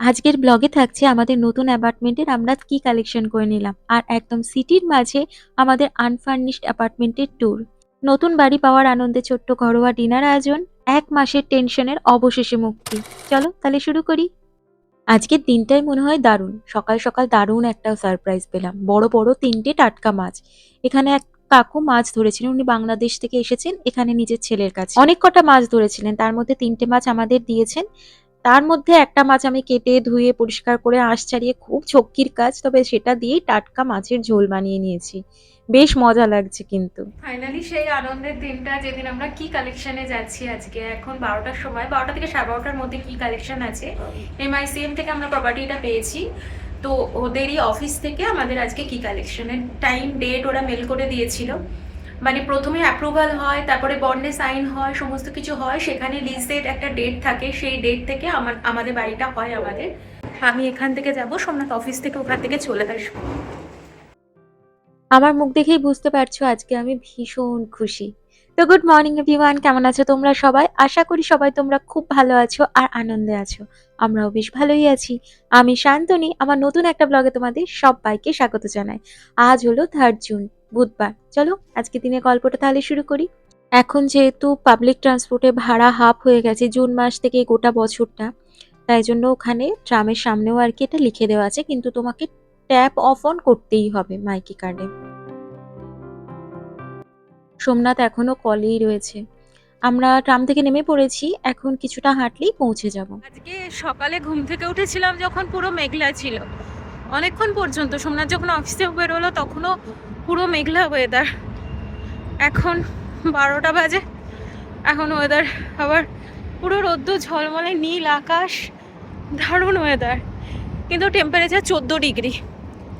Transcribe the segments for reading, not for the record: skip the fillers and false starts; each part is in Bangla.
আজকের ব্লগে থাকছে আমাদের নতুন অ্যাপার্টমেন্টের আমরা কি কালেকশন করে নিলাম, আর একদম সিটির মাঝে আমাদের আনফার্নিশড অ্যাপার্টমেন্টের ট্যুর। নতুন বাড়ি পাওয়ার আনন্দে ছোট্ট ঘরোয়া ডিনার আয়োজন, 1 মাসের টেনশনের অবশেষে মুক্তি। চলো তাহলে শুরু করি। আজকের দিনটাই মনে হয় দারুণ। সকাল সকাল দারুণ একটা সারপ্রাইজ পেলাম, বড় বড় 3টে টাটকা মাছ। এখানে এক কাকু মাছ ধরেছিলেন, উনি বাংলাদেশ থেকে এসেছেন এখানে নিজের ছেলের কাছে। অনেক কটা মাছ ধরেছিলেন, তার মধ্যে 3টে মাছ আমাদের দিয়েছেন। তার মধ্যে একটা মাছ আমি কেটে ধুয়ে পরিষ্কার করে আঁশ ছাড়িয়ে, খুব ছক্কির কাজ, তবে সেটা দিয়েই টাটকা মাছের ঝোল বানিয়ে নিয়েছি। বেশ মজা লাগছে কিন্তু। ফাইনালি সেই আনন্দের দিনটা, যেদিন আমরা কি কালেকশনে যাচ্ছি। আজকে এখন 12টার সময়, 12টা থেকে 12:30টার মধ্যে কি কালেকশন আছে। MICM থেকে আমরা প্রপার্টিটা পেয়েছি, তো ওদেরই অফিস থেকে আমাদের আজকে কি কালেকশনের টাইম ডেট ওরা মেল করে দিয়েছিল। মানে প্রথমে অ্যাপ্রুভাল হয়, তারপরে বন্ডে সাইন হয়, সমস্ত কিছু হয়, সেখানে লিস্টেড একটা ডেট থাকে, সেই ডেট থেকে আমাদের বাড়িটা হয় আমাদের। আমি এখান থেকে যাব, সোমনাথ অফিস থেকে ওখান থেকে চলে আসবো। আমার মুখ দেখেই বুঝতে পারছো আজকে আমি ভীষণ খুশি। তো গুড মর্নিং এভরিওয়ান, কেমন আছো তোমরা সবাই? আশা করি সবাই তোমরা খুব ভালো আছো আর আনন্দে আছো। আমরাও বেশ ভালোই আছি। আমি শান্তনী, আমার নতুন একটা ব্লগে তোমাদের সবাইকে স্বাগত জানাই। আজ হলো 3 জুন, বুধবার। চলো আজকে দিনের গল্পটা তাহলে শুরু করি। এখন যেহেতু পাবলিক ট্রান্সপোর্টে ভাড়া হাফ হয়ে গেছে জুন মাস থেকে এই গোটা বছরটা, তাই জন্য ওখানে ট্রামের সামনেও আর কি এটা লিখে দেওয়া আছে, কিন্তু তোমাকে ট্যাপ অফ অন করতেই হবে মাইকি কার্ডে। সোমনাথ এখনো কলেই রয়েছে। আমরা ট্রাম থেকে নেমে পড়েছি, এখন কিছুটা হাঁটলেই পৌঁছে যাব। আজকে সকালে ঘুম থেকে উঠেছিলাম যখন পুরো মেঘলা ছিল, অনেকক্ষণ পর্যন্ত। সোমনাথ যখন অফিসে বেরোলো তখনও পুরো মেঘলা ওয়েদার। এখন 12টা বাজে, এখন ওয়েদার আবার পুরো রোদ্দুর ঝলমলে নীল আকাশ, দারুণ ওয়েদার। কিন্তু টেম্পারেচার 14 ডিগ্রি,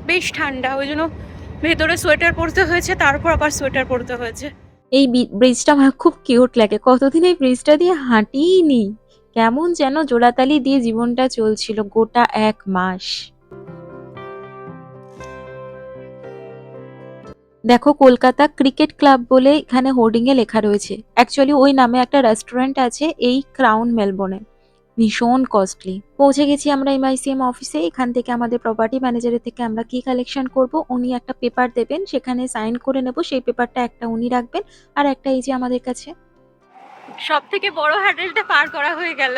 বেশ ঠান্ডা। ওই জন্য ভেতরে সোয়েটার পরতে হয়েছে, তারপর আবার সোয়েটার পরতে হয়েছে। এই ব্রিজটা আমার খুব কিউট লাগে, কতদিন এই ব্রিজটা দিয়ে হাঁটিনি। কেমন যেন জোড়াতালি দিয়ে জীবনটা চলছিল গোটা 1 মাস। দেখো, কলকাতা ক্রিকেট ক্লাব বলে এখানে হোর্ডিং এ লেখা রয়েছে। অ্যাকচুয়ালি ওই নামে একটা রেস্টুরেন্ট আছে এই ক্রাউন মেলবোর্নে। ভীষণ কস্টলি। পৌঁছে গেছি আমরা MICM অফিসে। এখান থেকে আমাদের প্রপার্টি ম্যানেজারের থেকে আমরা কি কালেকশন করব, উনি একটা পেপার দেবেন, সেখানে সাইন করে নেব। সেই পেপারটা একটা উনি রাখবেন, আর একটা এই যে আমাদের কাছে। সব থেকে বড় হ্যাডেলটা পার করা হয়ে গেল,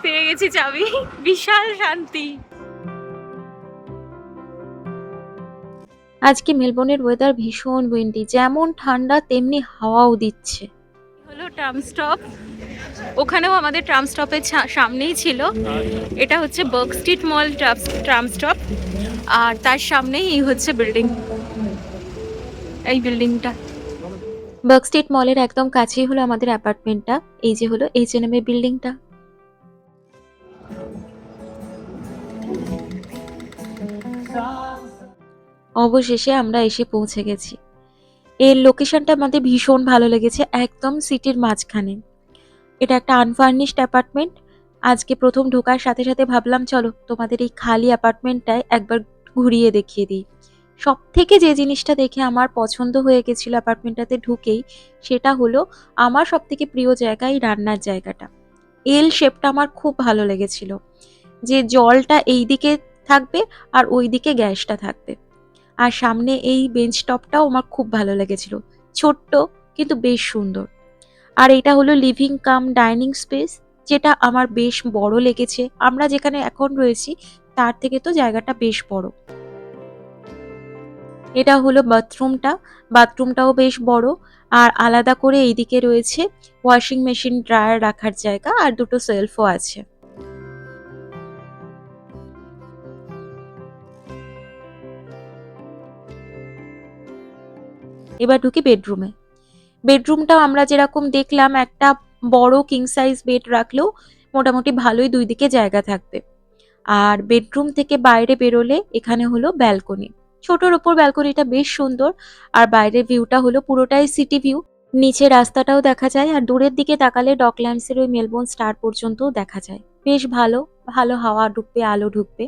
পেয়ে গেছি চাবি। বিশাল শান্তি। আজকে মেলবোর্নের ওয়েদার ভীষণ উইন্ডি, যেমন ঠান্ডা তেমনি হাওয়াও দিচ্ছে। হলো ট্রাম স্টপ, ওখানেও আমাদের ট্রাম স্টপের সামনেই ছিল। এটা হচ্ছে বার্গ স্ট্রিট মল ট্রাম স্টপ, আর তার সামনেই এই হচ্ছে বিল্ডিং, এই বিল্ডিংটা। বার্গ স্ট্রিট মলের একদম কাছেই হলো আমাদের অ্যাপার্টমেন্টটা। এই যে হলো H&M এর বিল্ডিংটা। অবশেষে আমরা এসে পৌঁছে গেছি। এর লোকেশনটা আমাদের ভীষণ ভালো লেগেছে, একদম সিটির মাঝখানে। এটা একটা আনফার্নিশড অ্যাপার্টমেন্ট। আজকে প্রথম ঢোকার সাথে সাথে ভাবলাম চলো তোমাদের এই খালি অ্যাপার্টমেন্টটায় একবার ঘুরিয়ে দেখিয়ে দিই। সব থেকে যে জিনিসটা দেখে আমার পছন্দ হয়ে গেছিল অ্যাপার্টমেন্টটাতে ঢুকেই, সেটা হলো আমার সব থেকে প্রিয় জায়গা, এই রান্নার জায়গাটা। এল শেপটা আমার খুব ভালো লেগেছিল, যে জলটা এই দিকে থাকবে আর ওই দিকে গ্যাসটা থাকবে। আর সামনে এই বেঞ্চ টপটাও আমার খুব ভালো লেগেছিল। ছোট্ট কিন্তু বেশ সুন্দর। আর এটা হলো লিভিং কাম ডাইনিং স্পেস, যেটা আমার বেশ বড় লেগেছে। আমরা যেখানে এখন রয়েছি তার থেকে তো জায়গাটা বেশ বড়। এটা হলো বাথরুমটা, বাথরুমটাও বেশ বড়। আর আলাদা করে এইদিকে রয়েছে ওয়াশিং মেশিন, ড্রায়ার রাখার জায়গা, আর দুটো সেলফও আছে। এবার ঢুকি বেডরুমে। বেডরুমটাও আমরা যেরকম দেখলাম, একটা বড় কিং সাইজ বেড রাখলেও মোটামুটি ভালোই 2 দিকে জায়গা থাকবে। আর বেডরুম থেকে বাইরে বেরোলে এখানে হলো ব্যালকনি। ছোটর ওপর ব্যালকনিটা বেশ সুন্দর। আর বাইরের ভিউটা হলো পুরোটাই সিটি ভিউ। নিচে রাস্তাটাও দেখা যায়, আর দূরের দিকে তাকালে ডকল্যান্ডসের ওই মেলবোর্ন স্টার পর্যন্তও দেখা যায়। বেশ ভালো, ভালো হাওয়া ঢুকবে, আলো ঢুকবে।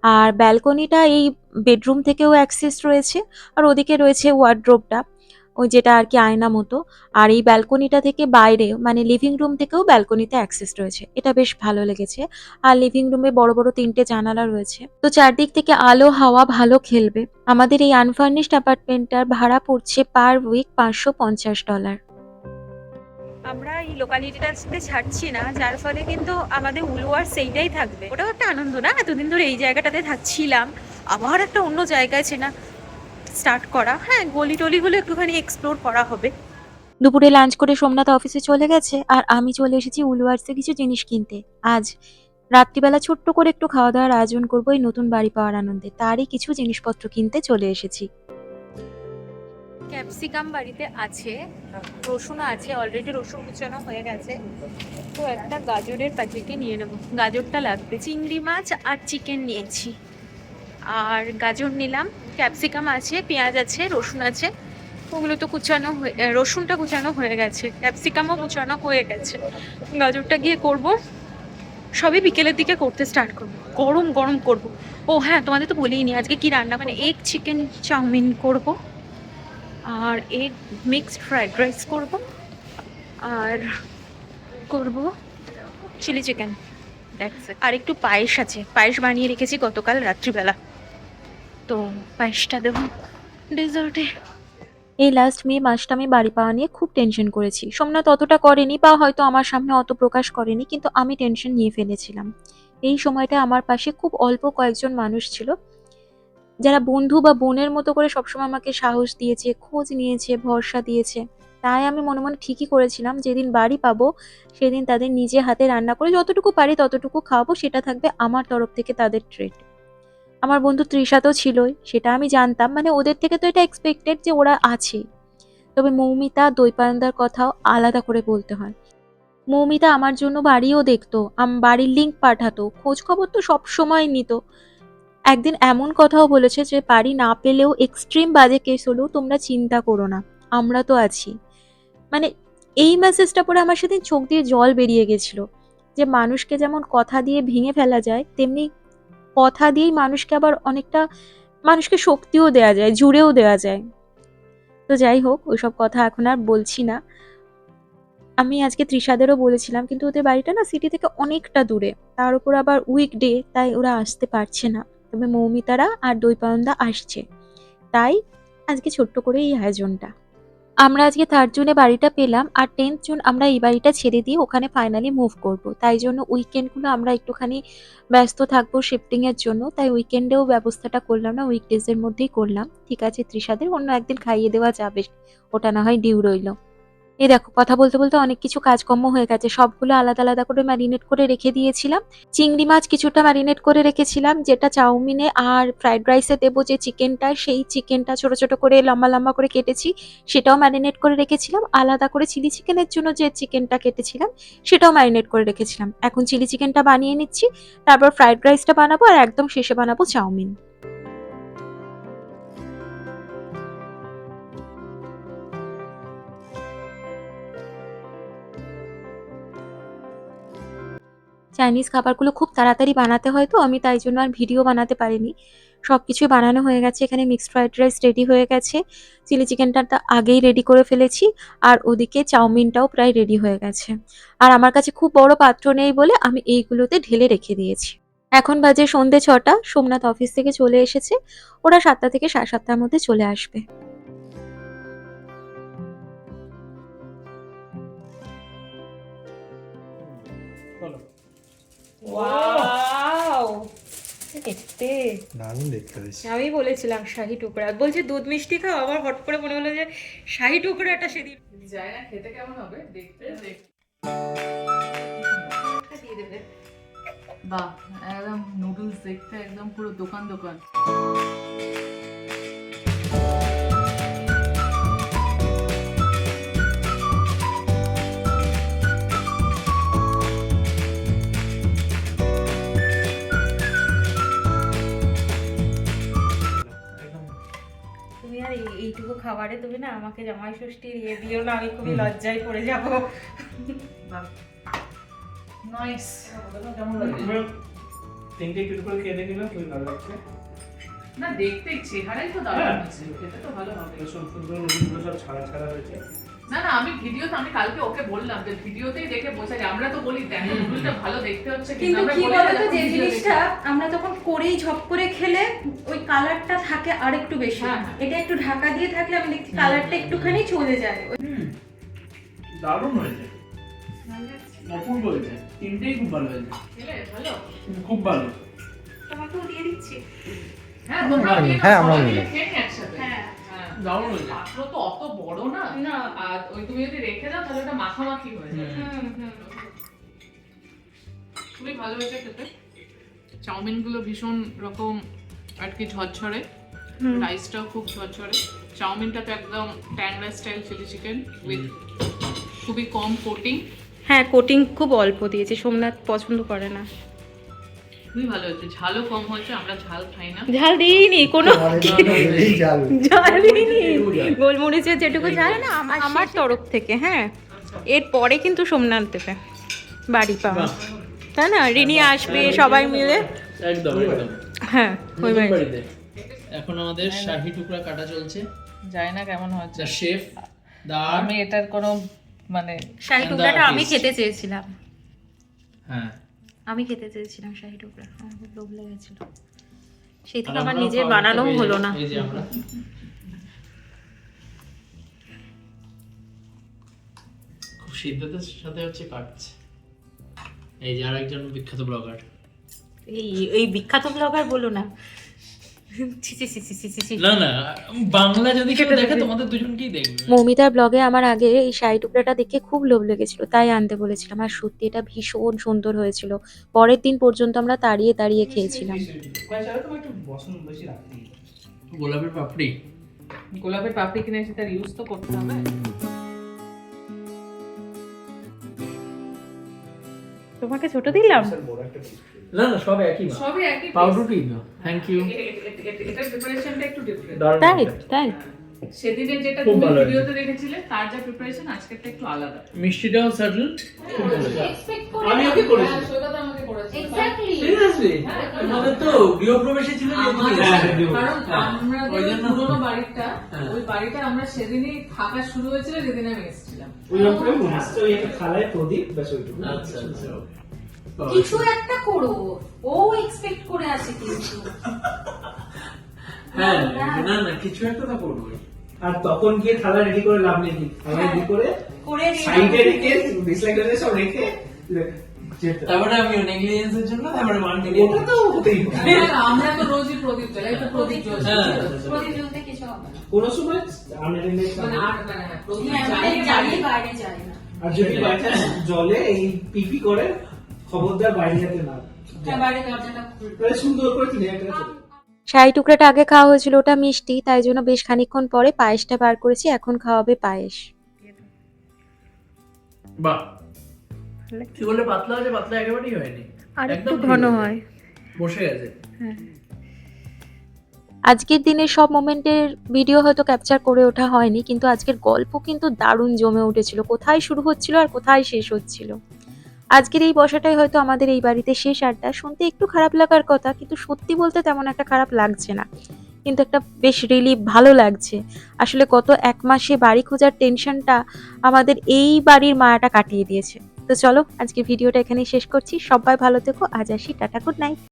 আর ব্যালকনিটা এই বেডরুম থেকেও অ্যাক্সেস রয়েছে। আর ওদিকে রয়েছে ওয়ার্ড্রোবটা। ওই যেটা আর কি আয়না মতো। আর এই ব্যালকনিটা থেকে বাইরে মানে লিভিং রুম থেকেও ব্যালকনিতে অ্যাক্সেস রয়েছে। এটা বেশ ভালো লেগেছে। আর লিভিং রুমে বড় বড় ৩টে জানালা রয়েছে। তো চারদিক থেকে আলো হাওয়া ভালো খেলবে। আমাদের এই আনফার্নিশড অ্যাপার্টমেন্টটার ভাড়া পড়ছে পার উইক $৫৫০। আমরা এই লোকালিটিটাতে ছাড়ছি না, যার ফলে কিন্তু আমাদের উলুয়ার সেইটাই থাকবে। ওটাও একটা আনন্দ না, এতদিন ধরে এই জায়গাটাতে থাকছিলাম, আবার একটা অন্য জায়গায় চেনা স্টার্ট করা। হ্যাঁ, গলি টলিগুলো একটুখানি এক্সপ্লোর করা হবে। দুপুরে লাঞ্চ করে সোমনাথ অফিসে চলে গেছে আর আমি চলে এসেছি উলুয়ার্সে কিছু জিনিস কিনতে। আজ রাত্রিবেলা ছোট্ট করে একটু খাওয়া দাওয়ার আয়োজন করবো এই নতুন বাড়ি পাওয়ার আনন্দে। তারই কিছু জিনিসপত্র কিনতে চলে এসেছি। ক্যাপসিকাম বাড়িতে আছে, রসুন আছে, অলরেডি রসুন কুচানো হয়ে গেছে। তো একটা গাজরের প্যাকেটে নিয়ে নেবো, গাজরটা লাগবে। চিংড়ি মাছ আর চিকেন নিয়েছি, আর গাজর নিলাম। ক্যাপসিকাম আছে, পেঁয়াজ আছে, রসুন আছে। ওগুলো তো কুচানো হয়ে, রসুনটা কুচানো হয়ে গেছে, ক্যাপসিকামও কুচানো হয়ে গেছে। গাজরটা গিয়ে করব, সবই বিকেলের দিকে করতে স্টার্ট করবো। গরম গরম করব। ও হ্যাঁ, তোমাদের তো বলেই নি আজকে কি রান্না, মানে এগ চিকেন চাউমিন করব, আর এগ মিক্সড ফ্রাইড রাইস করব, আর করব চিলি চিকেন। আর একটু পায়েস আছে, পায়েস বানিয়ে রেখেছি গতকাল রাত্রিবেলা, তো পায়েসটা দেবো ডেজার্টে। এই লাস্ট মে মাসটা আমি বাড়ি পাওয়া নিয়ে খুব টেনশন করেছি। সোমনাথ অতটা করেনি বা হয়তো আমার সামনে অত প্রকাশ করেনি, কিন্তু আমি টেনশন নিয়ে ফেলেছিলাম। এই সময়টা আমার পাশে খুব অল্প কয়েকজন মানুষ ছিল যারা বন্ধু বা বোনের মতো করে সবসময় আমাকে সাহস দিয়েছে, খোঁজ নিয়েছে, ভরসা দিয়েছে। তাই আমি মনে মনে ঠিকই করেছিলাম যেদিন বাড়ি পাবো সেদিন তাদের নিজে হাতে রান্না করে যতটুকু পারি ততটুকু খাওয়াবো, সেটা থাকবে আমার তরফ থেকে তাদের ট্রিট। আমার বন্ধু তৃষা তো ছিলই, সেটা আমি জানতাম, মানে ওদের থেকে তো এটা এক্সপেক্টেড যে ওরা আছে। তবে মৌমিতা, দৈপায়নদার কথাও আলাদা করে বলতে হয়। মৌমিতা আমার জন্য বাড়িও দেখতো, বাড়ির লিঙ্ক পাঠাতো, খোঁজ খবর তো সব সময় নিত। একদিন এমন কথাও বলেছে যে বাড়ি না পেলেও এক্সট্রিম বাজে কেস হলেও তোমরা চিন্তা করো না, আমরা তো আছি। মানে এই মেসেজটা পরে আমার সেদিন চোখ দিয়ে জল বেরিয়ে গেছিল, যে মানুষকে যেমন কথা দিয়ে ভেঙে ফেলা যায়, তেমনি কথা দিয়েই মানুষকে আবার অনেকটা মানুষকে শক্তিও দেয়া যায়, জুড়েও দেওয়া যায়। তো যাই হোক, ওইসব কথা এখন আর বলছি না। আমি আজকে তৃষাদেরও বলেছিলাম, কিন্তু ওদের বাড়িটা না সিটি থেকে অনেকটা দূরে, তার উপর আবার উইকডে, তাই ওরা আসতে পারছে না। তবে মৌমিতারা আর দৈপায়নদা আসছে, তাই আজকে ছোট্ট করে এই আয়োজনটা। আমরা আজকে 3rd জুনে বাড়িটা পেলাম, আর 10th জুন আমরা এই বাড়িটা ছেড়ে দিয়ে ওখানে ফাইনালি মুভ করব। তাই জন্য উইকেন্ডগুলো আমরা একটুখানি ব্যস্ত থাকবো শিফটিং এর জন্য, তাই উইকেন্ডেও ব্যবস্থাটা করলাম না, উইকডেজের মধ্যেই করলাম। ঠিক আছে, তৃষাদের অন্য একদিন খাইয়ে দেওয়া যাবে, ওটা না হয় ডিউ রইল। এই দেখো, কথা বলতে বলতে অনেক কিছু কাজকর্ম হয়ে গেছে, সবগুলো আলাদা আলাদা করে ম্যারিনেট করে রেখে দিয়েছিলাম। চিংড়ি মাছ কিছুটা ম্যারিনেট করে রেখেছিলাম, যেটা চাউমিনে আর ফ্রাইড রাইসে দেবো যে চিকেনটা, সেই চিকেনটা ছোট ছোট করে লম্বা লম্বা করে কেটেছি, সেটাও ম্যারিনেট করে রেখেছিলাম। আলাদা করে চিলি চিকেনের জন্য যে চিকেনটা কেটেছিলাম সেটাও ম্যারিনেট করে রেখেছিলাম। এখন চিলি চিকেনটা বানিয়ে নিচ্ছি, তারপর ফ্রাইড রাইসটা বানাবো, আর একদম শেষে বানাবো চাউমিন। চাইনিজ খাবারগুলো খুব তাড়াতাড়ি বানাতে হয়, তো আমি তাই জন্য আর ভিডিও বানাতে পারিনি। সবকিছুই বানানো হয়ে গেছে, এখানে মিক্সড ফ্রাইড রাইস রেডি হয়ে গেছে, চিলি চিকেনটা তো আগেই রেডি করে ফেলেছি, আর ওদিকে চাউমিনটাও প্রায় রেডি হয়ে গেছে। আর আমার কাছে খুব বড় পাত্র নেই বলে আমি এইগুলোতে ঢেলে রেখে দিয়েছি। এখন বাজে সন্ধ্যে 6টা, সোমনাথ অফিস থেকে চলে এসেছে, ওরা 7টা থেকে 7:30টার মধ্যে চলে আসবে। ওয়াও, দেখতে দারুণ দেখতে হয়েছে। আমি বলেছিলাম শাহি টুকরা, বলছে দুধ মিষ্টি খাও, আবার হট করে মনে হলো যে শাহি টুকরাটা সেদিন যায় না, খেতে কেমন হবে দেখতে দিয়ে দেবে। বাহ, একদম নুডলস দেখতে একদম পুরো দোকান দোকান। তুমি আর এইটুকু খাবারে তুমি না আমাকে জামাই ষষ্ঠীর ইয়ে দিও না, আমি খুবই লজ্জায় পড়ে যাবো। নাইস। কেমন লাগে? তিনটে একটু করে খেয়ে দেখলে খুবই ভালো লাগছে। না দেখতে চেহারাই তো দারুণ আছে, এটা তো ভালো হবে। সম্পূর্ণ নুডলগুলো সব ছাড়া ছাড়া হয়েছে। না না, আমি ভিডিওতে, আমি কালকে ওকে বললাম যে ভিডিওতেই দেখে বোঝা যায়। আমরা তো বলি দেখো নুডলটা ভালো দেখতে হচ্ছে, কিন্তু আমরা কি বলি বলতো, না, যে video জিনিসটা দেখে। আমরা তখন করেই ঝপ করে খেলে ওই কালারটা থাকে আরেকটু বেশি। হ্যাঁ। এটা একটু ঢাকা দিয়ে থাকলে আমি দেখছি কালারটা একটুখানি চলে যায়। দারুণ হয়েছে, অপূর্ব হয়েছে, তিনটেই খুব ভালো হয়েছে, খেলে ভালো। খুব ভালো। তোমাকেও দিয়ে দিচ্ছি। হ্যাঁ তোমরা হ্যাঁ, নিয়ে নাও, হ্যাঁ, আমরাও সবাই নিয়ে মিলে নেব। খেয়ে নিই একসাথে। হ্যাঁ। হ্যাঁ। দারুণ হয়েছে। পাত্র তো অত বড় না, না। আর ওই তুমি যদি রেখে দাও তাহলে ওটা মাখামাখি হয়ে যাবে। খুবই ভালো হয়েছে খেতে। চাউমিন গুলো ভীষণ রকম আর কি ঝরঝরে, রাইসটাও খুব ঝরঝরে। চাউমিনটা তো একদম ট্যাংরা স্টাইল চিলি চিকেন উইথ খুবই কম কোটিং, হ্যাঁ, কোটিং খুব অল্প দিয়েছে, সোমনাথ পছন্দ করে না। খুবই ভালো হয়েছে। ঝালও কম হয়েছে, আমরা ঝাল খাই না। ঝাল দিইনি কোনো, এই জাল ঝাল দিইনি, গোলমরিচের যেটুকু ঝাল না আমার তরফ থেকে। হ্যাঁ, এরপরে কিন্তু সোমনাথ দেবে বাড়ি পাওয়া, তাই না? রিনি আসবে সবাই মিলে। একদম একদম। হ্যাঁ, ওই বাড়ি। বাড়িতে এখন আমাদের শাহী টুকরা কাটা চলছে। জানি না কেমন হয়েছে, যা শেফ দা আমি এটার কোনো মানে শাহী And টুকরাটা the আমি taste. খেতে চেয়েছিলাম, হ্যাঁ আমি খেতে চেয়েছিলাম শাহী টুকরা, আমার খুব লোভ লেগেছিল। সেই থেকে আর আমার আমরাও নিজের খাওয়ার বানানোও পেয়ে হলো যাবো। না। এই যে আমরা খুব সিদ্ধতার সাথে হচ্ছে কাটছে। এই যে আরেকজন বিখ্যাত ব্লগার। এই বিখ্যাত ব্লগার বলো না। ছি, ছি, ছি, ছি, ছি, ছি, ছি। না না, বাংলা যদি কেউ দেখে তোমাদের দুজনকেই দেখবে। মৌমিতার ব্লগে আমার আগে এই শাড়ি টুকরাটা দেখে খুব লোভ লেগেছিল, তাই আনতে বলেছিলাম। আর সত্যি এটা ভীষণ সুন্দর হয়েছিল। পরের দিন পর্যন্ত আমরা তাড়িয়ে তাড়িয়ে খেয়েছিলাম। গোলাপের পাপড়ি গোলাপের পাপড়ি কিনে এসে তার ইউজ তো করতে হবে। তোমাকে ছোট দিলাম। না না, সব একই মা, সবই একই পাউরুটি না। Thank you. এটার প্রিপারেশনটা একটু ডিফারেন্ট। তাই তাই সেদিনের যেটা খুব তুমি ভালো হয়েছে। ভিডিওতে দেখেছিলে তার যা প্রিপারেশন আজকেরটা একটু আলাদা। মিষ্টিটাও সাটল, খুব ভালো হয়েছে। এক্সপেক্ট আমি ওকে করেছি। শ্বেতা তো আমাকে করেছে। এক্স্যাক্টলি। সিরিয়াসলি তোমাদের তো গৃহপ্রবেশে ছিল যে তুমি কারণ আমাদের ওই জন্য পুরোনো বাড়িটা, হ্যাঁ। ওই বাড়িটা আমরা সেদিনই থাকা শুরু হয়েছিল যেদিন আমি এসেছিলাম। ওই একটা থালায় প্রদীপ ব্যাস ওইটুকু। আচ্ছা আচ্ছা। কিছু একটা করো, ও এক্সপেক্ট করে আছে কিন্তু। হ্যাঁ না না, কিছু একটা তো করবোই। আর তখন গিয়ে থালা রেডি করে লাভ নেই, থালা রেডি করে করে সাইডে রেখে ডিসলাইকারে সব রেখে যেতে। তারপরে আমি নেগলিজেন্সের জন্য তারপরে মানতে ওটা তো হতেই পারে। আমরা তো রোজই প্রদীপ জ্বালাই, তো প্রদীপ জ্বলছে। হ্যাঁ। প্রতিযোগিতা কিছু হবে না। কোনো সময় আনএটেন্ডেড মানে হ্যাঁ, প্রদীপ হ্যাঁ, জ্বালিয়ে মানে জ্বালিয়ে বাইরে যায় না। আর যদি বাই চান্স জলে এই পিপি করে খবরদার বাইরে যেতে না, হ্যাঁ, বাইরে দরজাটা খুলবে। তাহলে সুন্দর করে কিনে একটা শাড়ি টুকরাটা আগে খাওয়া হয়েছিল, ওটা মিষ্টি, তাই জন্য বেশ খানিকক্ষণ পরে পায়েসটা বার করেছি। এখন খাওয়াবে পায়েস। বাহ, কি বলে পাতলা হয়েছে? পাতলা একেবারেই হয়নি, আর একদম একটু ঠিক ঘন হয়েছে। হয়। বসে গেছে। আজকের দিনের সব মোমেন্টের ভিডিও হয়তো ক্যাপচার করে ওঠা হয়নি, কিন্তু আজকের গল্প কিন্তু দারুণ জমে উঠেছিল। কোথায় শুরু হচ্ছিল আর কোথায় শেষ হচ্ছিল। আজকের এই বসাটাই হয়তো আমাদের এই বাড়িতে শেষ আড্ডা। শুনতে একটু খারাপ লাগার কথা, কিন্তু সত্যি বলতে তেমন একটা খারাপ লাগছে না, কিন্তু একটা বেশ রিলিফ, ভালো লাগছে। আসলে গত 1 মাসে বাড়ি খোঁজার টেনশনটা আমাদের এই বাড়ির মায়াটা কাটিয়ে দিয়েছে। তো চলো, আজকে ভিডিওটা এখানেই শেষ করছি। সবাই ভালো থেকো, আজ আসি, টাটা, গুড নাইট।